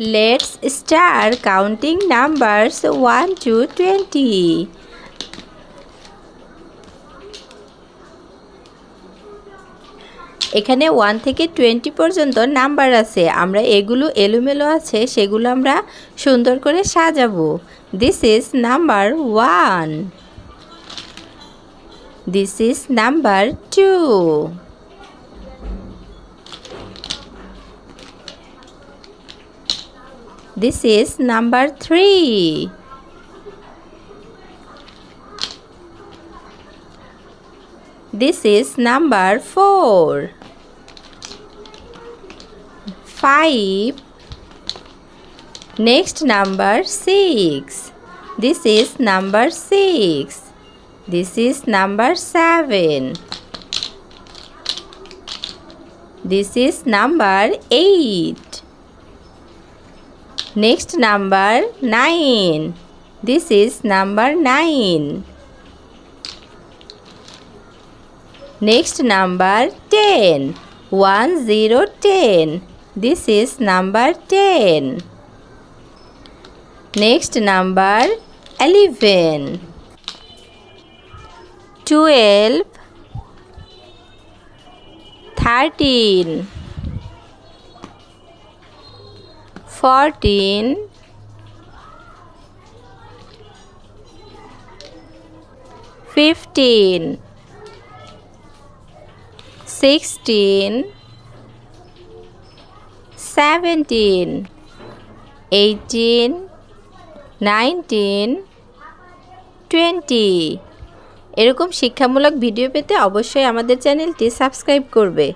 Let's start counting numbers 1 to 20. এখানে 1 থেকে 20 পর্যন্ত নাম্বার আছে। আমরা এগুলো এলোমেলো আছে সেগুলো আমরা সুন্দর করে সাজাবো। This is number 1. This is number 2. This is number 3. This is number 4. 5. Next number 6. This is number 6. This is number 7. This is number 8. Next number 9. This is number 9. Next number 10. 1 0 10. This is number 10. Next number 11. 12. 13. 14. 15. 16. 17. 18. 19. 20. এরকম শিক্ষামূলক video পেতে অবশ্যই আমাদের চ্যানেলটি subscribe করবে।